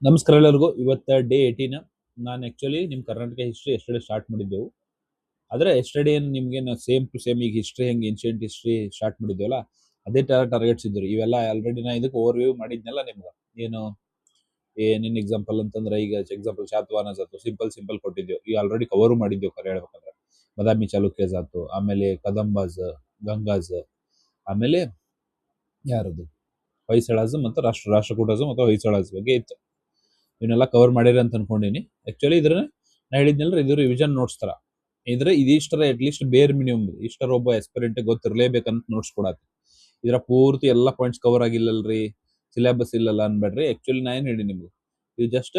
ನಮಸ್ಕಾರ ಎಲ್ಲರಿಗೂ. ಇವತ್ತು ಡೇ 18. ನಾನು ಆ್ಯಕ್ಚುಲಿ ನಿಮ್ಮ ಕರ್ನಾಟಕ ಹಿಸ್ಟ್ರಿ ಎಸ್ಟರ್ಡೇ ಸ್ಟಾರ್ಟ್ ಮಾಡಿದ್ದೆವು. ಆದರೆ ಎಸ್ಟರ್ಡೇ ಏನು ನಿಮಗೆ ಸೇಮ್ ಟು ಸೇಮ್ ಈಗ ಹಿಸ್ಟ್ರಿ ಹೆಂಗೆ ಏನ್ಷಿಯಂಟ್ ಹಿಸ್ಟ್ರಿ ಸ್ಟಾರ್ಟ್ ಮಾಡಿದ್ದೇವಲ್ಲ, ಅದೇ ಥರ ಟಾರ್ಗೆಟ್ಸ್ ಇದ್ದರು. ಇವೆಲ್ಲ ಆಲ್ರೆಡಿ ನಾನು ಇದಕ್ಕೆ ಓವರ್ ವ್ಯೂ ಮಾಡಿದ್ನಲ್ಲ ನಿಮ್ಗೆ. ಏನು ಏನೇನು ಎಕ್ಸಾಂಪಲ್ ಅಂತಂದ್ರೆ, ಈಗ ಎಕ್ಸಾಂಪಲ್ ಶಾತವಾಹನಸ್ ಆಯ್ತು, ಸಿಂಪಲ್ ಕೊಟ್ಟಿದ್ದೆವು. ಈಗ ಆಲ್ರೆಡಿ ಕವರು ಮಾಡಿದ್ದೆವು ಖರೆ ಹೇಳ್ಬೇಕಂದ್ರೆ. ಬಾದಾಮಿ ಚಾಲುಕ್ಯಸ್ ಆಯ್ತು, ಆಮೇಲೆ ಕದಂಬಾಸ್, ಗಂಗಾಸ್, ಆಮೇಲೆ ಯಾರದು ಹೊಯ್ಸಳಾಸ್ ಮತ್ತು ರಾಷ್ಟ್ರಕೂಟಸ್ ಮತ್ತು ಹೊಯ್ಸಳಾಸ್ ಬಗ್ಗೆ ಇತ್ತು. ಇವನ್ನೆಲ್ಲ ಕವರ್ ಮಾಡಿರಿ ಅಂತ ಅನ್ಕೊಂಡಿನಿ. ಆಕ್ಚುಲಿ ಇದ್ರ ನಾ ಹೇಳಿದ್ನಲ್ರಿ, ಇದು ರಿವಿಷನ್ ನೋಟ್ಸ್ ತರ ಇದ್ರೆ ಇದಿಷ್ಟರ ಅಟ್ಲೀಸ್ಟ್ ಬೇರ್ ಮಿನಿಮಮ್ ಇಷ್ಟರ ಒಬ್ಬ ಎಸ್ಪಿರೆಂಟ್ ಗೊತ್ತಿರ್ಲೇಬೇಕಂತ ನೋಟ್ಸ್ ಕೊಡತ್ತೆ. ಇದ್ರ ಪೂರ್ತಿ ಎಲ್ಲ ಪಾಯಿಂಟ್ಸ್ ಕವರ್ ಆಗಿಲ್ಲಲ್ರಿ, ಸಿಲೆಬಸ್ ಇಲ್ಲಲ್ಲ ಅನ್ಬೇಡ್ರಿ. ಆಕ್ಚುಲಿ ನಾ ಏನ್ ಹೇಳಿ ನಿಮ್ಗೆ, ಇದು ಜಸ್ಟ್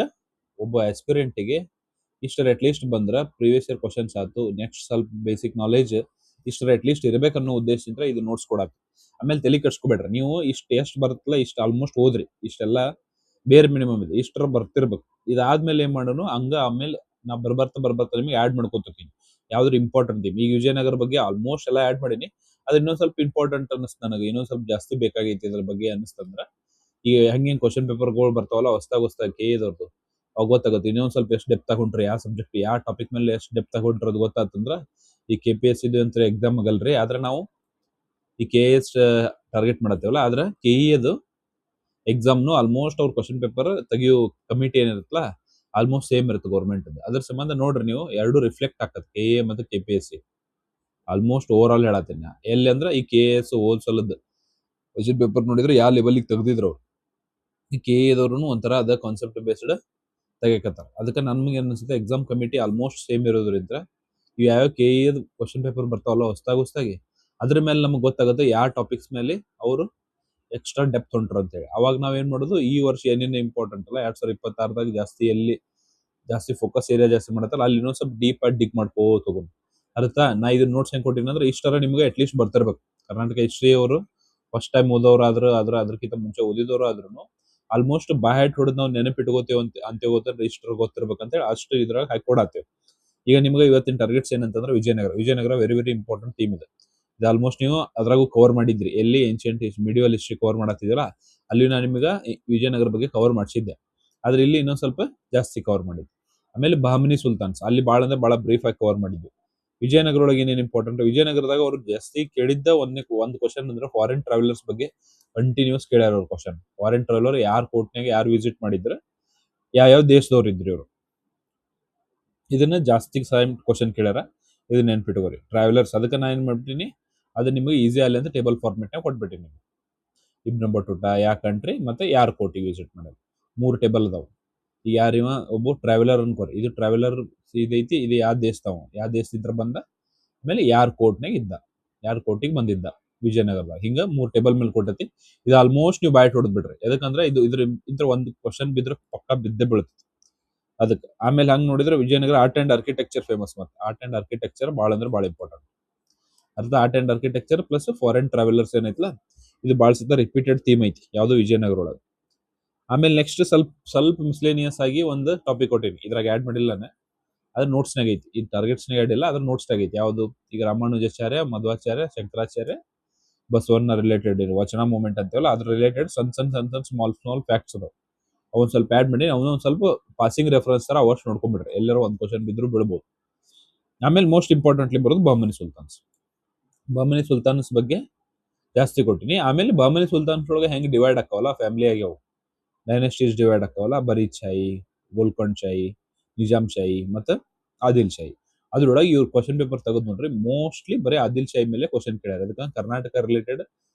ಒಬ್ಬ ಎಸ್ಪಿರೆಂಟ್ಗೆ ಇಷ್ಟರ ಅಟ್ಲೀಸ್ಟ್ ಬಂದ್ರ ಪ್ರೀವಿಯಸ್ ಇಯರ್ ಕ್ವಶನ್ಸ್ ಆಯ್ತು, ನೆಕ್ಸ್ಟ್ ಸ್ವಲ್ಪ ಬೇಸಿಕ್ ನಾಲೆಜ್ ಇಷ್ಟರ ಅಟ್ಲೀಸ್ಟ್ ಇರ್ಬೇಕನ್ನೋ ಉದ್ದೇಶದಿಂದ ಇದು ನೋಟ್ಸ್ ಕೊಡತ್ತೆ. ಆಮೇಲೆ ತಲೆ ಕಟ್ಸ್ಕೊಬೇಡ್ರಿ, ನೀವು ಇಷ್ಟು ಎಷ್ಟು ಬರುತ್ತಲ್ಲ ಇಷ್ಟು ಆಲ್ಮೋಸ್ಟ್ ಓದ್ರಿ. ಇಷ್ಟೆಲ್ಲ ಬೇರೆ ಮಿನಿಮಮ್ ಇದೆ, ಇಷ್ಟರ ಬರ್ತಿರ್ಬೇಕು. ಇದಾದ್ಮೇಲೆ ಏನ್ ಮಾಡೋಣ ಹಂಗ ಆಮೇಲೆ ನಾ ಬರ್ಬರ್ತಾ ನಿಮಗೆ ಆಡ್ ಮಾಡ್ಕೊತೀನಿ ಯಾವ್ದ್ರ ಇಂಪಾರ್ಟೆಂಟ್ ಥೀಮ್. ಈಗ ವಿಜಯನಗರ ಬಗ್ಗೆ ಆಲ್ಮೋಸ್ಟ್ ಎಲ್ಲ ಆಡ್ ಮಾಡೀನಿ. ಅದು ಇನ್ನೊಂದ್ ಸ್ವಲ್ಪ ಇಂಪಾರ್ಟೆಂಟ್ ಅನಿಸ್ತು ನನಗೆ, ಇನ್ನೊಂದ್ ಸ್ವಲ್ಪ ಜಾಸ್ತಿ ಬೇಕಾಗೈತಿ ಇದ್ರ ಬಗ್ಗೆ ಅನಿಸ್ತಂದ್ರ. ಈಗ ಹಂಗೇನ್ ಕ್ವಶನ್ ಪೇಪರ್ಗಳು ಬರ್ತಾವಲ್ಲ ಹೊಸ್ತಾಗಿ ಕೆ ಇದವ್ರದ್ದು, ಅವಾಗ ಗೊತ್ತಾಗುತ್ತೆ. ಇನ್ನೊಂದ್ ಸ್ವಲ್ಪ ಎಷ್ಟು ಡೆಪ್ತ್ ತಗೊಂಡ್ರಿ, ಯಾವ ಸಬ್ಜೆಕ್ಟ್ ಯಾವ ಟಾಪಿಕ್ ಮೇಲೆ ಎಷ್ಟು ಡೆಪ್ತ್ ತಗೊಂಡ್ರಿ ಅದು ಗೊತ್ತಾತಂದ್ರ. ಈ KPS ಇದು ಅಂತ ಎಕ್ಸಾಮ್ ಆಗಲ್ರಿ, ಆದ್ರೆ ನಾವು ಈ KS ಟಾರ್ಗೆಟ್ ಮಾಡತ್ತೇವಲ್ಲ, ಆದ್ರೆ KE ಅದು ಎಕ್ಸಾಮ್ನು ಆಲ್ಮೋಸ್ಟ್ ಅವ್ರ ಕ್ವಶನ್ ಪೇಪರ್ ತೆಗಿಯೋ ಕಮಿಟಿ ಏನಿರುತ್ತಲ್ಲ ಆಲ್ಮೋಸ್ಟ್ ಸೇಮ್ ಇರುತ್ತೆ ಗೌರ್ಮೆಂಟ್. ಅದ್ರ ಸಂಬಂಧ ನೋಡ್ರಿ ನೀವು ಎರಡು ರಿಫ್ಲೆಕ್ಟ್ ಆಗ್ತದೆ KA ಮತ್ತು KPSC. ಆಲ್ಮೋಸ್ಟ್ ಓವರ್ ಆಲ್ ಹೇಳತ್ತೀನಿ ಎಲ್ಲಿ ಅಂದ್ರೆ ಈ KS ಹೋಲ್ಸಲದ ಕ್ವಶನ್ ಪೇಪರ್ ನೋಡಿದ್ರೆ ಯಾವ ಲೆವೆಲ್ಗೆ ತೆಗ್ದಿದ್ರು ಅವ್ರು. ಈ KA ಒಂಥರ ಅದ ಕಾನ್ಸೆಪ್ಟ್ ಬೇಸ್ಡ್ ತೆಗಿಕತ್ತಾರ. ಅದಕ್ಕೆ ನನ್ಗೆ ಅನ್ಸುತ್ತೆ ಎಕ್ಸಾಮ್ ಕಮಿಟಿ ಆಲ್ಮೋಸ್ಟ್ ಸೇಮ್ ಇರೋದ್ರಿಂದ ಇವ್ ಯಾವ KE ಕ್ವಶನ್ ಪೇಪರ್ ಬರ್ತಾವಲ್ಲ ಹೊಸ್ದಾಗಿ ಅದ್ರ ಮೇಲೆ ನಮ್ಗೆ ಗೊತ್ತಾಗುತ್ತೆ ಯಾವ ಟಾಪಿಕ್ಸ್ ಮೇಲೆ ಅವರು ಎಕ್ಸ್ಟ್ರಾ ಡೆಪ್ತ್ ಹೊಂಟ್ರು ಅಂತ ಹೇಳಿ. ಅವಾಗ ನಾವ್ ಏನ್ ಮಾಡೋದು, ಈ ವರ್ಷ ಏನೇನು ಇಂಪಾರ್ಟೆಂಟ್ ಅಲ್ಲ 2026ದಾಗ ಜಾಸ್ತಿ ಎಲ್ಲಿ ಜಾಸ್ತಿ ಫೋಕಸ್ ಏರಿಯಾ ಜಾಸ್ತಿ ಮಾಡತ್ತಲ್ಲ ಅಲ್ಲಿ ಇನ್ನೊಂದ್ ಸ್ವಲ್ಪ ಡೀಪ್ ಆಗಿ ಡಿಗ್ ಮಾಡ್ಕೋ ತಗೊಂಡು ಅರ್ಥ. ನಾ ಇದನ್ನ ನೋಟ್ಸ್ ಹೆಂಗ್ ಕೊಟ್ಟಿನಿ ಅಂದ್ರೆ ಇಷ್ಟರ ನಿಮ್ಗೆ ಅಟ್ಲೀಸ್ಟ್ ಬರ್ತಿರ್ಬೇಕು. ಕರ್ನಾಟಕ ಹಿಸ್ಟ್ರಿ ಅವರು ಫಸ್ಟ್ ಟೈಮ್ ಓದೋರಾದ್ರೂ ಅದಕ್ಕಿಂತ ಮುಂಚೆ ಓದಿದವರು ಆದ್ರೂ ಆಲ್ಮೋಸ್ಟ್ ಬಾಯ್ ಹೊಡೆದ್ ನಾವು ನೆನಪಿಟ್ಕೋತೇವೆ ಅಂತ ಗೊತ್ತಿದ್ರೆ ಇಷ್ಟರ ಗೊತ್ತಿರ್ಬೇಕಂತ ಹೇಳಿ ಅಷ್ಟು ಇದ್ರಾಗ ಹಾಕೊಡತ್ತೇವೆ. ಈಗ ನಿಮ್ಗೆ ಇವತ್ತಿನ ಟಾರ್ಗೆಟ್ಸ್ ಏನಂತಂದ್ರೆ ವಿಜಯನಗರ ವೆರಿ ಇಂಪಾರ್ಟೆಂಟ್ ಥೀಮ್ ಇದೆ. ಇದು ಆಲ್ಮೋಸ್ಟ್ ನೀವು ಅದ್ರಾಗೂ ಕವರ್ ಮಾಡಿದ್ರಿ. ಎಲ್ಲಿ ಏನ್ಷಿಯಂಟ್ ಮಿಡಿವಲ್ ಹಿಸ್ಟ್ರಿ ಕವರ್ ಮಾಡತ್ತಿದ್ದೀರಾ ಅಲ್ಲಿ ನಾನು ನಿಮ್ಗೆ ವಿಜಯನಗರ ಬಗ್ಗೆ ಕವರ್ ಮಾಡಿಸಿದ್ದೆ. ಆದ್ರೆ ಇಲ್ಲಿ ಇನ್ನೊಂದ್ ಸ್ವಲ್ಪ ಜಾಸ್ತಿ ಕವರ್ ಮಾಡಿದ್ವಿ. ಆಮೇಲೆ ಬಹಮನಿ ಸುಲ್ತಾನ್ಸ್ ಅಲ್ಲಿ ಭಾಳ ಅಂದ್ರೆ ಭಾಳ ಬ್ರೀಫ್ ಆಗಿ ಕವರ್ ಮಾಡಿದ್ವಿ. ವಿಜಯನಗರ ಒಳಗೆ ಏನೇನು ಇಂಪಾರ್ಟೆಂಟ್, ವಿಜಯನಗರದಾಗ ಅವ್ರು ಜಾಸ್ತಿ ಕೇಳಿದ್ದ ಒಂದು ಕ್ವಶನ್ ಅಂದ್ರೆ ಫಾರಿನ್ ಟ್ರಾವೆಲರ್ಸ್ ಬಗ್ಗೆ ಕಂಟಿನ್ಯೂಸ್ ಕೇಳ್ಯಾರ ಅವ್ರ ಕ್ವಶನ್. ಫಾರಿನ್ ಟ್ರಾವೆಲರ್ ಯಾರ್ ಕೋರ್ಟ್ನಾಗ ಯಾರು ವಿಸಿಟ್ ಮಾಡಿದ್ರೆ ಯಾವ ದೇಶದವ್ರು ಇದ್ರಿ ಅವರು, ಇದನ್ನ ಜಾಸ್ತಿ ಕ್ವಶನ್ ಕೇಳ್ಯಾರ. ಇದನ್ನ ನೆನ್ಪಿಟ್ಕೋರಿ ಟ್ರಾವೆಲರ್ಸ್. ಅದಕ್ಕೆ ನಾ ಏನ್ ಮಾಡ್ಬಿಟ್ಟಿನಿ, ಅದು ನಿಮಗೆ ಈಸಿ ಆಗಲಿ ಅಂತ ಟೇಬಲ್ ಫಾರ್ಮೆಟ್ನಾಗ ಕೊಟ್ಬಿಟ್ಟಿನಿ. ಇಬ್ನ ಬಟುಟಾ ಯಾವ ಕಂಟ್ರಿ ಮತ್ತೆ ಯಾರು ಕೋರ್ಟಿಗೆ ವಿಸಿಟ್ ಮಾಡೋದು 3 ಟೇಬಲ್ ಅದಾವ. ಈಗ ಯಾರಿವ ಒಬ್ಬ ಟ್ರಾವೆಲರ್ ಅನ್ಕೋರಿ, ಇದು ಟ್ರಾವೆಲರ್ ಇದೈತಿ, ಇದು ಯಾವ ದೇಶದಿಂದ ಬಂದ, ಆಮೇಲೆ ಯಾರ್ ಕೋರ್ಟ್ನಾಗ ಇದ್ದ, ಯಾರ್ ಕೋರ್ಟಿಗೆ ಬಂದಿದ್ದ ವಿಜಯನಗರದಾಗ. ಹಿಂಗ 3 ಟೇಬಲ್ ಮೇಲೆ ಕೊಟ್ಟತಿ. ಇದು ಆಲ್ಮೋಸ್ಟ್ ನೀವು ಬಾಯ್ಟ್ ಹೊಡೆದ್ ಬಿಡ್ರಿ. ಯಾಕಂದ್ರೆ ಇದ್ರ ಒಂದು ಕ್ವಶನ್ ಬಿದ್ರೆ ಪಕ್ಕ ಬಿದ್ದೆ ಬೀಳುತ್ತೆ ಅದಕ್ಕೆ. ಆಮೇಲೆ ಹಂಗ್ ನೋಡಿದ್ರೆ Vijayanagara art and architecture famous. ಮತ್ತೆ ಆರ್ಟ್ ಅಂಡ್ ಆರ್ಕಿಟೆಕ್ಚರ್ ಭಾಳ ಅಂದ್ರೆ ಭಾಳ ಇಂಪಾರ್ಟೆಂಟ್. ಅರ್ಧ art and architecture plus foreign travellers ಏನೈತಲ್ಲ ಇದು ಭಾಳ ಸತ ರಿಪೀಟೆಡ್ ಥೀಮ್ ಐತಿ ಯಾವ್ದು ವಿಜಯನಗರ ಒಳಗೆ. ಆಮೇಲೆ ನೆಕ್ಸ್ಟ್ ಸ್ವಲ್ಪ ಮಿಸ್ಲೇನಿಯಸ್ ಆಗಿ ಒಂದು ಟಾಪಿಕ್ ಕೊಟ್ಟಿನಿ, ಇದ್ರಾಗ ಆಡ್ ಮಾಡಿಲ್ಲ ನಾನು, ಅದ್ರ ನೋಟ್ಸ್ನಾಗ ಐತಿ. ಈ ಟಾರ್ಗೆಟ್ಸ್ನಾಗ ಆಡ್ ಇಲ್ಲ, ಅದ್ರ ನೋಟ್ಸ್ನಾಗ ಐತಿ. ಯಾವುದು ಈಗ ರಾಮಾನುಜಾಚಾರ್ಯ, ಮಧ್ವಾಚಾರ್ಯ, ಶಂಕರಾಚಾರ್ಯ, ಬಸವಣ್ಣ ರಿಲೇಟೆಡ್ ವಚನ ಮೂವ್ಮೆಂಟ್ ಅಂತೀವಲ್ಲ ಅದ್ರ ರಿಲೇಟೆಡ್ ಸಣ್ಣ ಸ್ಮಾಲ್ ಫ್ಯಾಕ್ಟ್ಸ್ ಅದಾವ. ಅವನ್ ಸ್ವಲ್ಪ ಆಡ್ ಮಾಡಿ ಅವನೊಂದ್ ಸ್ವಲ್ಪ ಪಾಸಿಂಗ್ ರೆಫರೆನ್ಸ್ ತರ ಅವರ್ಸ್ ನೋಡ್ಕೊಂಡ್ಬಿಡ್ರಿ, ಎಲ್ಲರೂ ಒಂದ್ ಕ್ವಶನ್ ಬಿದ್ರು ಬಿಡ್ಬೋದು. ಆಮೇಲೆ ಮೋಸ್ಟ್ ಇಂಪಾರ್ಟೆಂಟ್ಲಿ ಬರೋದು ಬಹಮನಿ ಸುಲ್ತಾನ್ಸ್ ಬಗ್ಗೆ ಜಾಸ್ತಿ ಕೊಟ್ಟಿನಿ. ಆಮೇಲೆ ಬಹಮನಿ ಸುಲ್ತಾನ್ಸ್ ಒಳಗೆ ಹೆಂಗ್ ಡಿವೈಡ್ ಆಕಾವಲ್ಲ, ಫ್ಯಾಮಿಲಿ ಆಗ್ಯಾವ, ಡೈನೆಸ್ಟೀಸ್ ಡಿವೈಡ್ ಆಕಾವಲ್ಲ, ಬರೀದ್ ಶಾಹಿ, ಗೋಲ್ಕೊಂಡ್ ಶಾಹಿ, ನಿಜಾಮ್ ಶಾಹಿ ಮತ್ತೆ ಆದಿಲ್ ಶಾಹಿ. ಅದ್ರೊಳಗೆ ಇವ್ರ ಕ್ವಶನ್ ಪೇಪರ್ ತೆಗೆದು ನೋಡ್ರಿ, ಮೋಸ್ಟ್ಲಿ ಬರೀ ಆದಿಲ್ ಶಾಹಿ ಮೇಲೆ ಕ್ವಶನ್ ಕೇಳ್ಯಾರ. ಅದಕ್ಕೆ ಕರ್ನಾಟಕ ರಿಲೇಟೆಡ್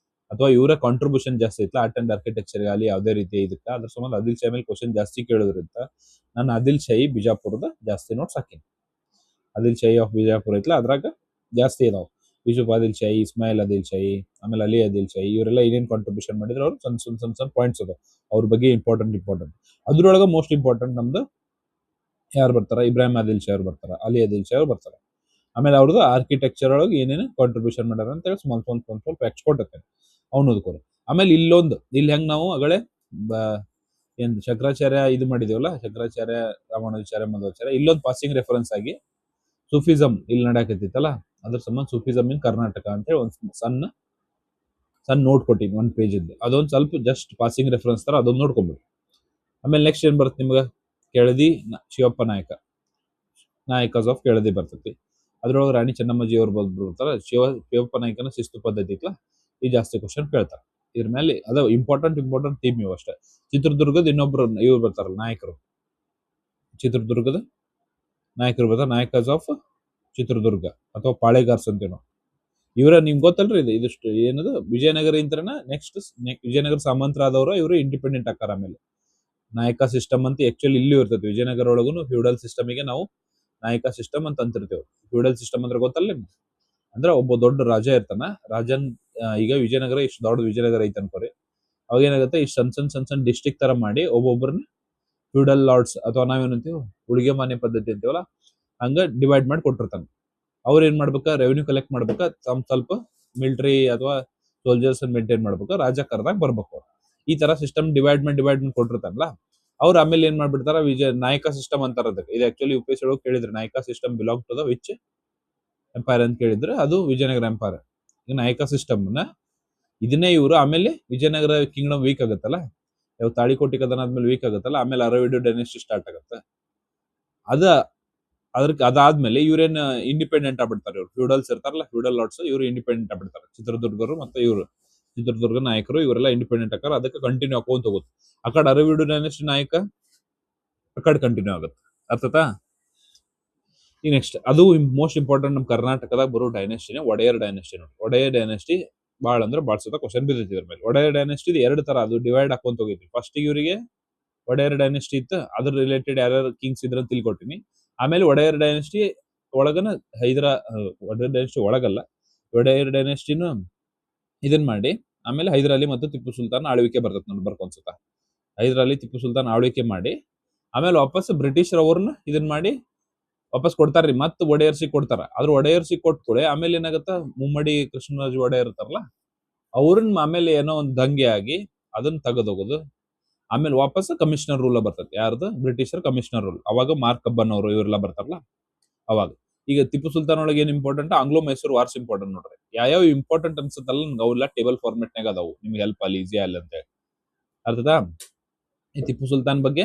ಅಥವಾ ಇವರ ಕಾಂಟ್ರಿಬ್ಯೂಷನ್ ಜಾಸ್ತಿ ಐತ್ಲ ಆರ್ಟ್ ಅಂಡ್ ಆರ್ಕಿಟೆಕ್ಚರ್ ಆಗಲಿ ಯಾವುದೇ ರೀತಿ ಇದಕ್ಕೆ, ಅದ್ರ ಸಂಬಂಧ ಆದಿಲ್ ಶಾಹಿ ಮೇಲೆ ಕ್ವಶನ್ ಜಾಸ್ತಿ ಕೇಳೋದ್ರಿಂದ ನಾನು ಆದಿಲ್ ಶಾಹಿ ಬಿಜಾಪುರದ ಜಾಸ್ತಿ ನೋಟ್ಸ್ ಹಾಕಿನಿ. ಆದಿಲ್ ಶಾಹಿ ಆಫ್ ಬಿಜಾಪುರ ಐತ್ಲ ಅದ್ರಾಗ ಜಾಸ್ತಿ ಇದಾವೆ. ಯೂಸುಫ್ ಆದಿಲ್ ಶಾಹಿ, ಇಸ್ಮಾಯಿಲ್ ಆದಿಲ್ ಶಾಹಿ, ಆಮೇಲೆ ಅಲಿ ಆದಿಲ್ ಶಾಹಿ, ಇವರೆಲ್ಲ ಏನೇನು ಕಾಂಟ್ರಿಬ್ಯೂಷನ್ ಮಾಡಿದ್ರೆ ಅವ್ರು ಸಣ್ಣ ಪಾಯಿಂಟ್ಸ್ ಅದಾವ ಅವ್ರ ಬಗ್ಗೆ ಇಂಪಾರ್ಟೆಂಟ್. ಅದ್ರೊಳಗೆ ಮೋಸ್ಟ್ ಇಂಪಾರ್ಟೆಂಟ್ ನಮ್ದು ಯಾರು ಬರ್ತಾರ, ಇಬ್ರಾಹಿಂ ಆದಿಲ್ ಶಾಹಿ ಅವ್ರು ಬರ್ತಾರ, ಅಲಿ ಆದಿಲ್ ಶಾಹಿ ಅವ್ರು ಬರ್ತಾರ. ಆಮೇಲೆ ಅವ್ರದ್ದು ಆರ್ಕಿಟೆಕ್ಚರ್ ಒಳಗೆ ಏನೇನು ಕಾಂಟ್ರಿಬ್ಯೂಷನ್ ಮಾಡ್ಯಾರ ಅಂತ ಹೇಳಿ ಸ್ವಲ್ಪ ಫ್ಯಾಕ್ಟ್ಸ್ ಕೊಟ್ಟಿರ್ತೇನೆ, ಅವ್ನು ಓದ್ಕೋರಿ. ಆಮೇಲೆ ಇಲ್ಲಿ ಹೆಂಗ್ ನಾವು ಅಗಳೇ ಏನ್ ಶಂಕರಾಚಾರ್ಯ ಇದು ಮಾಡಿದೇವಲ್ಲ, ಶಂಕರಾಚಾರ್ಯ, ರಾಮಾನುಜಾಚಾರ್ಯ, ಮಧ್ವಾಚಾರ್ಯ, ಇಲ್ಲೊಂದು ಪಾಸಿಂಗ್ ರೆಫರೆನ್ಸ್ ಆಗಿ ಸೂಫಿಸಂ ಇಲ್ಲಿ ನಡೆಯಕತ್ತಿತ್ತಲ್ಲ ಅದ್ರ ಸಂಬಂಧ ಸೂಫಿಸಂ ಇನ್ ಕರ್ನಾಟಕ ಅಂತ ಹೇಳಿ ಒಂದು ಸಣ್ಣ ನೋಟ್ ಕೊಟ್ಟಿನಿ 1 ಪೇಜ್ ಇದ್ದು. ಅದೊಂದು ಸ್ವಲ್ಪ ಜಸ್ಟ್ ಪಾಸಿಂಗ್ ರೆಫರೆನ್ಸ್ ತರ ಅದೊಂದು ನೋಡ್ಕೊಂಡ್ಬಿಡ್ರಿ. ಆಮೇಲೆ ನೆಕ್ಸ್ಟ್ ಏನ್ ಬರುತ್ತೆ ನಿಮ್ಗೆ, ಕೆಳದಿ ಶಿವಪ್ಪ ನಾಯಕಸ್ ಆಫ್ ಕೆಳದಿ ಬರ್ತೈತಿ. ಅದ್ರೊಳಗೆ ರಾಣಿ ಚೆನ್ನಮ್ಮಾಜಿ ಅವ್ರು ಬರ್ತಾರೆ. ಶಿವಪ್ಪ ನಾಯಕನ ಶಿಸ್ತು ಪದ್ಧತಿ ಇತ್ತಲ್ಲ, ಈ ಜಾಸ್ತಿ ಕ್ವಶನ್ ಕೇಳ್ತಾರೆ. ಇದ್ರ ಮೇಲೆ ಅದ ಇಂಪಾರ್ಟೆಂಟ್ ಥೀಮ್ ಇವು ಅಷ್ಟೇ. ಚಿತ್ರದುರ್ಗದ ಇನ್ನೊಬ್ರು ಇವ್ರು ಬರ್ತಾರಲ್ಲ ನಾಯಕರು, ಚಿತ್ರದುರ್ಗದ ನಾಯಕರು ಬರ್ತಾರೆ, ನಾಯಕಸ್ ಆಫ್ ಚಿತ್ರದುರ್ಗ ಅಥವಾ ಪಾಳೆಗಾರ್ಸ್ ಅಂತೇನೋ. ಇವರ ನಿಮ್ಗೆ ಗೊತ್ತಲ್ರಿ ಇದಿಷ್ಟು ಏನದು ವಿಜಯನಗರ ಇಂತ್ರನ ನೆಕ್ಸ್ಟ್ ವಿಜಯನಗರ ಸಾಮಂತರ ಆದವರು ಇವರು ಇಂಡಿಪೆಂಡೆಂಟ್ ಆಕಾರ. ಆಮೇಲೆ ನಾಯಕ ಸಿಸ್ಟಮ್ ಅಂತ ಆಕ್ಚುಲಿ ಇಲ್ಲಿ ಇರ್ತೈತಿ ವಿಜಯನಗರ ಒಳಗೂ. ಫ್ಯೂಡಲ್ ಸಿಸ್ಟಮ್ಗೆ ನಾವು ನಾಯಕ ಸಿಸ್ಟಮ್ ಅಂತ ಅಂತಿರ್ತೇವೆ. ಫ್ಯೂಡಲ್ ಸಿಸ್ಟಮ್ ಅಂದ್ರೆ ಗೊತ್ತಲ್ಲ ನಿಮ್ಗೆ, ಅಂದ್ರೆ ಒಬ್ಬ ದೊಡ್ಡ ರಾಜ ಇರ್ತಾನ. ರಾಜನ್ ಈಗ ವಿಜಯನಗರ ಇಷ್ಟು ದೊಡ್ಡ ವಿಜಯನಗರ ಐತೆ ಅನ್ಕೋರಿ. ಅವಾಗ ಏನಾಗುತ್ತೆ, ಇಷ್ಟು ಸಣ್ಣ ಡಿಸ್ಟ್ರಿಕ್ಟ್ ತರ ಮಾಡಿ ಒಬ್ಬೊಬ್ಬರನ್ನ ಫ್ಯೂಡಲ್ ಲಾರ್ಡ್ಸ್ ಅಥವಾ ನಾವೇನಂತೀವಿ ಉಳಿಗೆ ಮನೆ ಪದ್ಧತಿ ಅಂತೀವಲ್ಲ, ಹಂಗ ಡಿವೈಡ್ ಮಾಡಿ ಕೊಟ್ಟಿರ್ತಾನೆ. ಅವ್ರು ಏನ್ ಮಾಡ್ಬೇಕಾ, ರೆವೆನ್ಯೂ ಕಲೆಕ್ಟ್ ಮಾಡ್ಬೇಕಾ, ಸ್ವಲ್ಪ ಮಿಲಿಟರಿ ಅಥವಾ ಸೋಲ್ಜರ್ಸ್ ಮೇಂಟೈನ್ ಮಾಡ್ಬೇಕಾ, ರಾಜ ಕರ್ದಾಗ ಬರ್ಬೇಕು. ಈ ತರ ಸಿಸ್ಟಮ್ ಡಿವೈಡ್ ಮಾಡಿ ಕೊಟ್ಟಿರ್ತಾರಲ್ಲ, ಅವ್ರು ಆಮೇಲೆ ಏನ್ ಮಾಡ್ಬಿಡ್ತಾರ, ನಾಯಕ ಸಿಸ್ಟಮ್ ಅಂತಾರ ಅದಕ್ಕೆ. ಇದು ಆಕ್ಚುಲಿ UPSC ಒಳಗೆ ಕೇಳಿದ್ರೆ Nayaka system belong to the which empire ಅಂತ ಕೇಳಿದ್ರೆ ಅದು ವಿಜಯನಗರ ಎಂಪೈರ್. ಈಗ ನಾಯಕ ಸಿಸ್ಟಮ್ ನ ಇದನ್ನೇ ಇವರು ಆಮೇಲೆ ವಿಜಯನಗರ ಕಿಂಗ್ಡಮ್ ವೀಕ್ ಆಗುತ್ತಲ್ಲ, ತಾಳಿಕೋಟಿ ಕದನ ಆದ್ಮೇಲೆ ವೀಕ್ ಆಗುತ್ತಲ್ಲ, ಆಮೇಲೆ ಅರವಿಡು ಡೈನೆಸ್ಟಿ ಸ್ಟಾರ್ಟ್ ಆಗುತ್ತೆ. ಅದಾದ್ಮೇಲೆ ಇವ್ರೇನ್ ಇಂಡಿಪೆಂಡೆಂಟ್ ಆಗ್ಬಿಡ್ತಾರೆ. ಇವ್ರು ಫ್ಯೂಡಲ್ಸ್ ಇರ್ತಾರಲ್ಲ, ಫ್ಯೂಡಲ್ ಲಾರ್ಡ್ಸ್, ಇವರು ಇಂಡಿಪೆಂಡೆಂಟ್ ಆಗ್ಬಿಡ್ತಾರೆ. ಚಿತ್ರದುರ್ಗರು ಮತ್ತೆ ಇವರು ಚಿತ್ರದುರ್ಗ ನಾಯಕರು ಇವರೆಲ್ಲ ಇಂಡಿಪೆಂಡೆಂಟ್ ಆಕಾರ. ಅದಕ್ಕೆ ಕಂಟಿನ್ಯೂ ಹಾಕೊಂತ ಹೋಗುತ್ತೆ. ಆ ಕಡೆ ಅರವಿಡು ಡೈನೆಸ್ಟಿ ನಾಯಕ ಆ ಕಡೆ ಕಂಟಿನ್ಯೂ ಆಗುತ್ತೆ. ಅರ್ಥತಾ? ಈ ನೆಕ್ಸ್ಟ್ ಅದು ಮೋಸ್ಟ್ ಇಂಪಾರ್ಟೆಂಟ್ ನಮ್ಮ ಕರ್ನಾಟಕದಾಗ ಬರೋ ಡೈನೆಸ್ಟಿನೇ ಒಡೆಯರ್ ಡೈನೆಸ್ಟಿ. ನೋಡಿ, ಒಡೆಯರ್ ಡೈನೆಸ್ಟಿ ಬಾಳ ಅಂದ್ರೆ ಬಾಳ ಸತ ಕ್ವಶನ್ ಬಿದ್ದೈತಿ ಇದ್ರ ಮೇಲೆ. ಒಡೆಯರ್ ಡೈನೆಸ್ಟಿ ಎರಡು ತರ, ಅದು ಡಿವೈಡ್ ಹಾಕೊಂತ ಹೋಗಿದ್ವಿ. ಫಸ್ಟ್ ಇವರಿಗೆ ಒಡೆಯರ್ ಡೈನೆಸ್ಟಿ ಇತ್ತು, ಅದ್ರ ರಿಲೇಟೆಡ್ ಯಾರ್ಯಾರು ಕಿಂಗ್ಸ್ ಇದ್ರ ತಿಳ್ಕೊಟ್ಟಿನಿ. ಆಮೇಲೆ ಒಡೆಯರ್ ಡೈನೆಸ್ಟಿ ಒಳಗನ ಒಡೆಯರ್ ಡೈನೆಸ್ಟಿ ಒಳಗಲ್ಲ, ಒಡೆಯರ್ ಡೈನೆಸ್ಟಿನ ಇದನ್ ಮಾಡಿ ಆಮೇಲೆ ಹೈದರಾಲಿ ಮತ್ತು ಟಿಪ್ಪು ಸುಲ್ತಾನ್ ಆಳ್ವಿಕೆ ಬರ್ತದೆ ನೋಡಿ ಬರ್ಕೊಂಡ್ಸತ. ಹೈದರಾಲಿ ಟಿಪ್ಪು ಸುಲ್ತಾನ್ ಆಳ್ವಿಕೆ ಮಾಡಿ ಆಮೇಲೆ ವಾಪಸ್ ಬ್ರಿಟಿಷ್ ಅವ್ರನ್ನ ಇದನ್ ಮಾಡಿ ವಾಪಸ್ ಕೊಡ್ತಾರ್ರಿ, ಮತ್ತೆ ಒಡೆಯರ್ಸಿಗೆ ಕೊಡ್ತಾರ. ಆದ್ರ ಒಡೆಯರ್ಸಿಗೆ ಕೊಟ್ಕೊಳೆ ಆಮೇಲೆ ಏನಾಗತ್ತ, ಮುಮ್ಮಡಿ ಕೃಷ್ಣರಾಜ ಒಡೆಯರ್ ಇರ್ತಾರಲ್ಲ ಅವ್ರನ್ನ ಆಮೇಲೆ ಏನೋ ಒಂದು ದಂಗೆ ಆಗಿ ಅದನ್ನ ತೆಗೆದೋಗೋದು. ಆಮೇಲೆ ವಾಪಸ್ ಕಮಿಷನರ್ ರೂಲ್ ಬರ್ತದೆ. ಯಾರ್ದು? ಬ್ರಿಟಿಷರ್ ಕಮಿಷನರ್ ರೂಲ್. ಅವಾಗ ಮಾರ್ಕ್ ಕಬ್ಬನ್ ಅವರು ಇವರೆಲ್ಲ ಬರ್ತಾರಲ್ಲ ಅವಾಗ. ಈಗ ಟಿಪ್ಪು ಸುಲ್ತಾನ್ ಒಳಗೆ ಏನ್ important, Anglo Mysuru wars important ನೋಡ್ರಿ. ಯಾವ ಇಂಪಾರ್ಟೆಂಟ್ ಅನ್ಸುತ್ತಲ್ಲ ನನ್ಗೆ ಅವೆಲ್ಲ ಟೇಬಲ್ ಫಾರ್ಮೆಟ್ ನಾಗ ಅದಾವು, ನಿಮ್ಗೆ ಹೆಲ್ಪ್ ಅಲ್ಲಿ ಈಸಿ ಅಲ್ಲ ಅಂತ ಹೇಳಿ. ಅರ್ಥದಾ? ಈ ಟಿಪ್ಪು ಸುಲ್ತಾನ್ ಬಗ್ಗೆ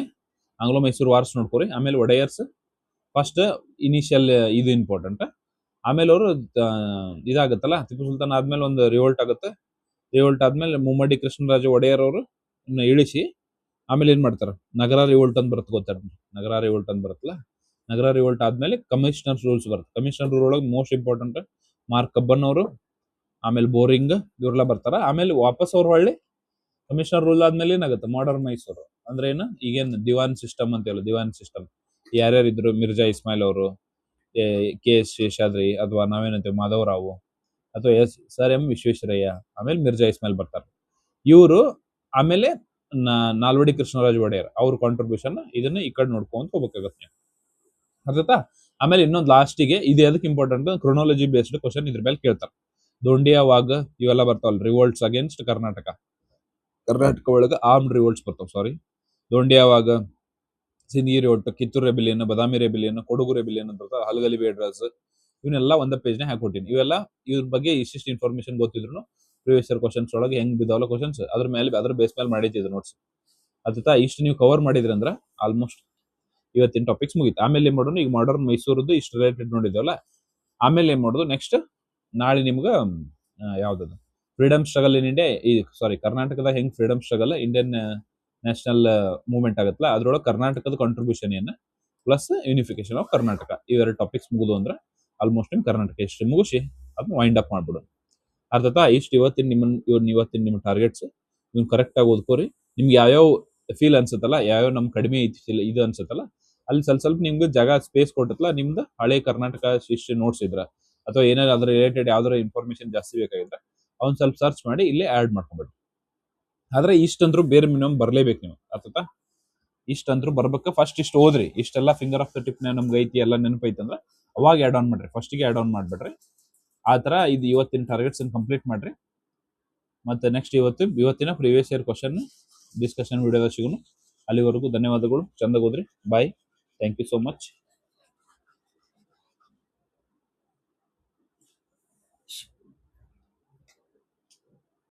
ಆಂಗ್ಲೋ ಮೈಸೂರು ವಾರ್ಸ್ ನೋಡ್ಕೊರಿ. ಆಮೇಲೆ ಒಡೆಯರ್ಸ್ ಫಸ್ಟ್ ಇನಿಷಿಯಲ್ ಇದು ಇಂಪಾರ್ಟೆಂಟ್. ಆಮೇಲೆ ಅವರು ಇದಾಗತ್ತಲ್ಲ, ಟಿಪ್ಪು ಸುಲ್ತಾನ್ ಆದ್ಮೇಲೆ ಒಂದು ರಿವೋಲ್ಟ್ ಆಗುತ್ತೆ. ರಿವೋಲ್ಟ್ ಆದ್ಮೇಲೆ ಮುಮ್ಮಡಿ ಕೃಷ್ಣರಾಜ ಒಡೆಯರ್ ಅವರು ಇಳಿಸಿ ಆಮೇಲೆ ಏನ್ ಮಾಡ್ತಾರ, ನಗರ ರಿವೋಲ್ಟ್ ಅಂತ ಬರುತ್ತೆ ಗೊತ್ತಾರ. ನಗರ ರಿವೋಲ್ಟ್ ಅಂತ ಬರುತ್ತಲ್ಲ, ನಗರ ರಿವೋಲ್ಟ್ ಆದ್ಮೇಲೆ ಕಮಿಷನರ್ ರೂಲ್ಸ್ ಬರುತ್ತೆ. ಕಮಿಷನರ್ ರೂಲ್ ಒಳಗೆ ಮೋಸ್ಟ್ ಇಂಪಾರ್ಟೆಂಟ್ ಮಾರ್ಕ್ ಕಬ್ಬನ್ ಅವರು, ಆಮೇಲೆ ಬೋರಿಂಗ್ ಇವ್ರೆಲ್ಲ ಬರ್ತಾರ. ಆಮೇಲೆ ವಾಪಸ್ ಅವ್ರು ಹೊಳ್ಳಿ ಕಮಿಷನರ್ ರೂಲ್ ಆದ್ಮೇಲೆ ಏನಾಗುತ್ತೆ, ಮಾಡರ್ನ್ ಮೈಸೂರು ಅಂದ್ರೆ ಏನು, ಈಗೇನ್ ದಿವಾನ್ ಸಿಸ್ಟಮ್ ಅಂತ ಹೇಳಿ. ದಿವಾನ್ ಸಿಸ್ಟಮ್ ಯಾರ್ಯಾರಿದ್ರು, ಮಿರ್ಜಾ ಇಸ್ಮಾಯಿಲ್ ಅವರು, KS ಶೇಷಾದ್ರಿ, ಅಥವಾ ನಾವೇನಂತೀವಿ ಮಾಧವರಾವು, ಅಥವಾ ಸರ್ ಎಂ ವಿಶ್ವೇಶ್ವರಯ್ಯ, ಆಮೇಲೆ ಮಿರ್ಜಾ ಇಸ್ಮಾಯಿಲ್ ಬರ್ತಾರೆ ಇವರು. ಆಮೇಲೆ ನಾಲ್ವಡಿ ಕೃಷ್ಣರಾಜ ಒಡೆಯರ್ ಅವ್ರ ಕಾಂಟ್ರಿಬ್ಯೂಷನ್, ಇದನ್ನ ಈ ಕಡೆ ನೋಡ್ಕೊಂತ ಹೋಗ್ಬೇಕಾಗತ್ತೆ. ಅರ್ಥತಾ? ಆಮೇಲೆ ಇನ್ನೊಂದು ಲಾಸ್ಟಿಗೆ ಇದು ಎದಕ್ಕೆ ಇಂಪಾರ್ಟೆಂಟ್, ಕ್ರೊನಾಲಜಿ ಬೇಸ್ಡ್ ಕ್ವಶನ್ ಇದ್ರ ಮೇಲೆ ಕೇಳ್ತಾರೆ. ದೊಂಡಿಯಾ ವಾಗ್ ಇವೆಲ್ಲ ಬರ್ತಾವಲ್ಲ, ರಿವೋಲ್ಟ್ಸ್ ಅಗೇನ್ಸ್ಟ್ ಕರ್ನಾಟಕ ಒಳಗೆ ಆರ್ಮ್ಡ್ ರಿವೋಲ್ಟ್ಸ್ ಬರ್ತಾವ. Sorry, Dhondiya Wagh, Sindhi revolt, Kittur rebellion, Badami rebellion, Kodagu rebellion ಅಂತ ಬರ್ತಾವ, ಹಲಗಲಿ ಬೇಡ್ರಾಸ್, ಇವನ್ನೆಲ್ಲ ಒಂದ ಪೇಜ್ ನ ಹಾಕೊಟ್ಟಿನಿ. ಇವೆಲ್ಲ ಇವ್ರ ಬಗ್ಗೆ ಇಷ್ಟಿಷ್ಟು ಇನ್ಫಾರ್ಮೇಶನ್ ಗೊತ್ತಿದ್ರು ಪ್ರಿವಿಯಸ್ ಇಯರ್ ಕ್ವಶನ್ಸ್ ಒಳಗೆ ಹೆಂಗ್ ಬಿದ್ದಾವಲ್ಲ ಕ್ವಶನ್ಸ್, ಅದ್ರ ಬೇಸ್ ಮೇಲೆ ಮಾಡಿದ್ದು ನೋಟ್ಸ್. ಅರ್ಥತಾ? ಇಷ್ಟು ನೀವು ಕವರ್ ಮಾಡಿದ್ರಿ ಅಂದ್ರೆ ಆಲ್ಮೋಸ್ಟ್ ಇವತ್ತಿನ ಟಾಪಿಕ್ಸ್ ಮುಗಿತು. ಆಮೇಲೆ ಏನ್ ಮಾಡೋಣ, ಈಗ ಮಾಡರ್ನ್ ಮೈಸೂರದ್ದು ಇಷ್ಟು ರಿಲೇಟೆಡ್ ನೋಡಿದ್ವಲ್ಲ, ಆಮೇಲೆ ಏನ್ ಮಾಡೋದು ನೆಕ್ಸ್ಟ್ ನಾಳೆ ನಿಮ್ಗ ಯಾವ್ದದು ಫ್ರೀಡಮ್ ಸ್ಟ್ರಗಲ್ ಇನ್ ಇಂಡಿಯಾ, ಕರ್ನಾಟಕದ ಹೆಂಗ್ freedom struggle Indian national movement ಆಗತ್ತಲ್ಲ, ಅದ್ರೊಳಗೆ ಕರ್ನಾಟಕದ ಕಾಂಟ್ರಿಬ್ಯೂಷನ್ ಏನ ಪ್ಲಸ್ ಯೂನಿಫಿಕೇಶನ್ ಆಫ್ ಕರ್ನಾಟಕ, ಇವೆರಡು ಟಾಪಿಕ್ಸ್ ಮುಗಿದು ಅಂದ್ರೆ ಆಲ್ಮೋಸ್ಟ್ ನಿಮ್ ಕರ್ನಾಟಕ ಹಿಸ್ಟ್ರಿ ಮುಗಿಸಿ ಅದನ್ನ ವೈಂಡ್ ಅಪ್ ಮಾಡ್ಬಿಡು. ಅರ್ಥತಾ? ಇಷ್ಟು ಇವತ್ತಿನ ನಿಮ್ಮ ಟಾರ್ಗೆಟ್ಸ್. ನೀವು ಕರೆಕ್ಟ್ ಆಗಿ ಓದ್ಕೋರಿ. ನಿಮ್ಗೆ ಯಾವ್ಯಾವ ಫೀಲ್ ಅನ್ಸುತ್ತಲ್ಲ, ಯಾವ್ಯಾವ ನಮ್ ಕಡಿಮೆ ಐತಿ ಇದು ಅನ್ಸುತ್ತಲ್ಲ, ಅಲ್ಲಿ ಸ್ವಲ್ಪ ನಿಮ್ಗೆ ಜಾಗ ಸ್ಪೇಸ್ ಕೊಟ್ಟತ್ತಲ್ಲ, ನಿಮ್ದು ಹಳೆ ಕರ್ನಾಟಕ ಹಿಸ್ಟ್ರಿ ನೋಟ್ಸ್ ಇದ್ರ ಅಥವಾ ಏನಾದ್ರು ಅದ್ರ ರಿಲೇಟೆಡ್ ಯಾವ್ದಾರ ಇನ್ಫಾರ್ಮೇಶನ್ ಜಾಸ್ತಿ ಬೇಕಾಗಿದ್ರೆ ಅವ್ನ್ ಸ್ವಲ್ಪ ಸರ್ಚ್ ಮಾಡಿ ಇಲ್ಲೇ ಆಡ್ ಮಾಡ್ಕೊಬೇಡಿ. ಆದ್ರೆ ಇಷ್ಟಂದ್ರು ಬೇರೆ ಮಿನಿಮಮ್ ಬರ್ಲೇಬೇಕು ನೀವು. ಅರ್ಥತಾ? ಇಷ್ಟಂದ್ರು ಬರ್ಬೇಕು. ಫಸ್ಟ್ ಇಷ್ಟು ಓದ್ರಿ, ಇಷ್ಟೆಲ್ಲ ಫಿಂಗರ್ ಆಫ್ ದ ಟಿಪ್ ನಮ್ಗೆ ಐತಿ ಎಲ್ಲ ನೆನಪೈತಿ ಅಂದ್ರೆ ಅವಾಗ ಆಡ್ ಆನ್ ಮಾಡ್ರಿ, ಫಸ್ಟಿಗೆ ಆಡ್ ಆನ್ ಮಾಡ್ಬೇಡ್ರಿ. ಆ ತರ ಇದು ಇವತ್ತಿನ ಟಾರ್ಗೆಟ್ಸ್ ಕಂಪ್ಲೀಟ್ ಮಾಡ್ರಿ. ಮತ್ತೆ ನೆಕ್ಸ್ಟ್ ಇವತ್ತಿನ ಪ್ರೀವಿಯಸ್ ಇಯರ್ ಕ್ವಶನ್ ಡಿಸ್ಕಷನ್ ವಿಡಿಯೋದ ಸಿಗೋಣ. ಅಲ್ಲಿವರೆಗೂ ಧನ್ಯವಾದಗಳು. ಚಂದ ಓದ್ರಿ. Bye. Thank you so much.